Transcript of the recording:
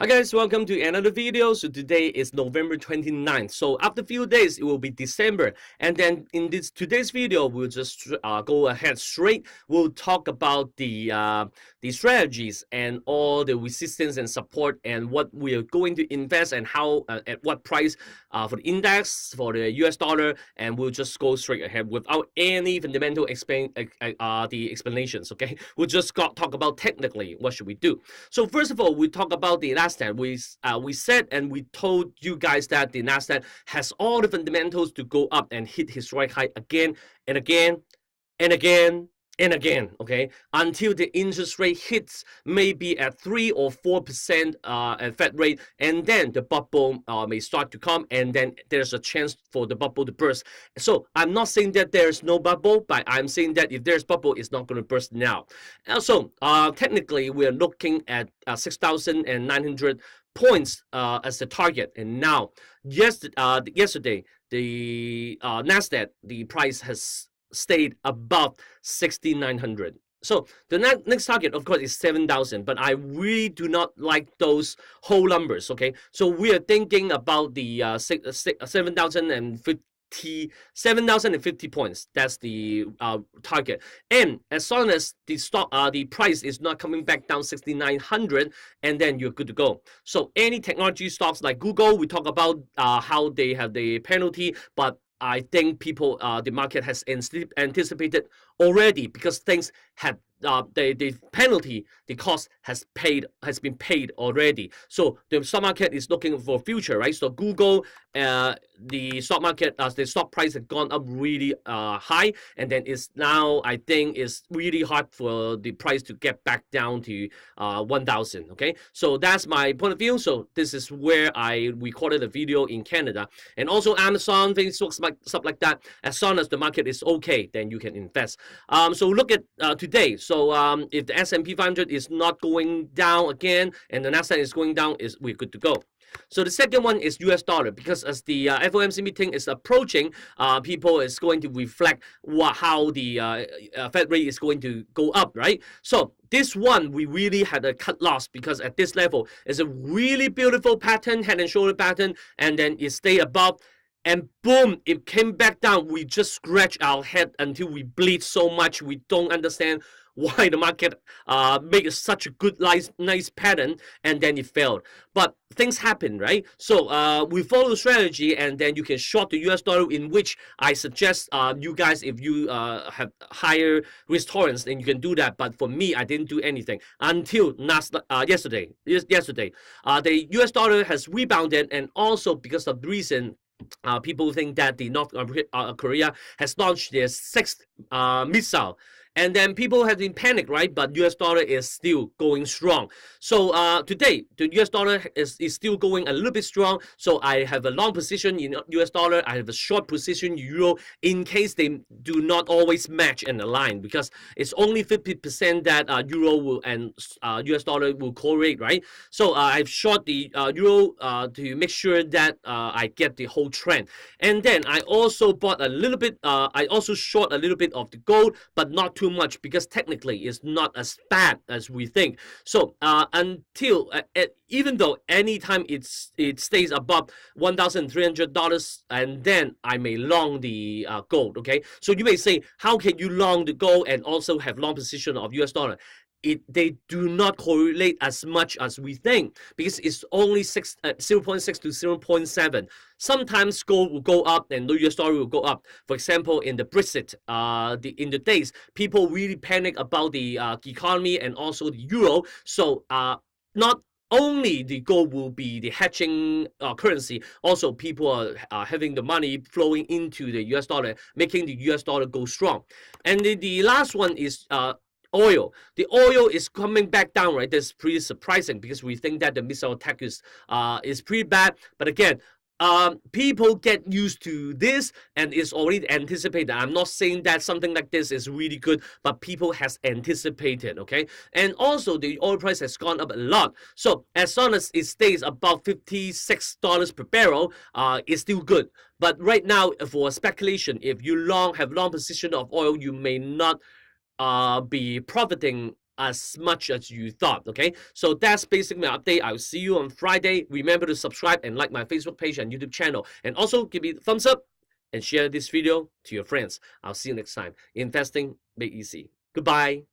Hi guys, welcome to another video. So today is November 29th. So after a few days, it will be December. And then in today's video, we'll just go ahead straight. We'll talk about the strategies and all the resistance and support and what we are going to invest and how at what price for the index, for the US dollar, and we'll just go straight ahead without any fundamental explanations. Okay, we'll just talk about technically what should we do. So first of all, we talk about the Nasdaq. We said and we told you guys that the Nasdaq has all the fundamentals to go up and hit historic high again and again and again and again, okay, until the interest rate hits maybe at 3 or 4% at Fed rate, and then the bubble may start to come, and then there's a chance for the bubble to burst. So I'm not saying that there's no bubble, but I'm saying that if there's bubble, it's not going to burst now. Also, technically, we're looking at 6,900 points as the target, and now yesterday the Nasdaq, the price has stayed above 6,900. So the next target, of course, is 7,000, but I really do not like those whole numbers, okay? So we are thinking about the 7,050 points. That's the target. And as long as the price is not coming back down 6,900, and then you're good to go. So any technology stocks like Google, we talk about how they have the penalty, but I think people, the market has anticipated already, because things had the penalty, the cost has been paid already. So the stock market is looking for future, right? So Google, the stock market, the stock price has gone up really high, and then it's now, I think, it's really hard for the price to get back down to 1,000. Okay, so that's my point of view. So this is where I recorded a video in Canada, and also Amazon, Facebook, stuff like that. As long as the market is okay, then you can invest. So look at today. So if the S&P 500 is not going down again and the Nasdaq is going down, we're good to go. So the second one is US dollar, because as the FOMC meeting is approaching, people is going to reflect how the Fed rate is going to go up, right? So this one, we really had a cut loss, because at this level, it's a really beautiful pattern, head and shoulder pattern, and then it stay above, and boom, it came back down. We just scratch our head until we bleed so much. We don't understand why the market made such a good, nice pattern, and then it failed. But things happen, right? So we follow the strategy, and then you can short the US dollar, in which I suggest you guys, if you have higher risk tolerance, then you can do that. But for me, I didn't do anything until yesterday. The US dollar has rebounded, and also because of the reason, people think that the North Korea has launched their 6th missile. And then people have been panicked, right? But US dollar is still going strong. So today, the US dollar is still going a little bit strong. So I have a long position in US dollar. I have a short position in Euro, in case they do not always match and align, because it's only 50% that Euro will and US dollar will correlate, right? So I've short the Euro to make sure that I get the whole trend. And then I also bought a little bit, I also short a little bit of the gold, but not too much, because technically it's not as bad as we think. So until even though anytime it stays above $1,300, and then I may long the gold. Okay, so you may say, how can you long the gold and also have long position of US dollar? They do not correlate as much as we think, because it's only 0.6 to 0.7. Sometimes gold will go up and the US dollar will go up. For example, in the Brexit, in the days, people really panic about the economy and also the euro. So not only the gold will be the hedging currency, also people are having the money flowing into the US dollar, making the US dollar go strong. And the last one is oil. The oil is coming back down, right? That's pretty surprising, because we think that the missile attack is pretty bad. But again, people get used to this, and it's already anticipated. I'm not saying that something like this is really good, but people has anticipated, okay? And also the oil price has gone up a lot. So as long as it stays above $56 per barrel, it's still good. But right now, for speculation, if you have long position of oil, you may not be profiting as much as you thought. Okay, so that's basically my update. I'll see you on Friday. Remember to subscribe and like my Facebook page and YouTube channel, and also give me a thumbs up and share this video to your friends. I'll see you next time. Investing made easy. Goodbye.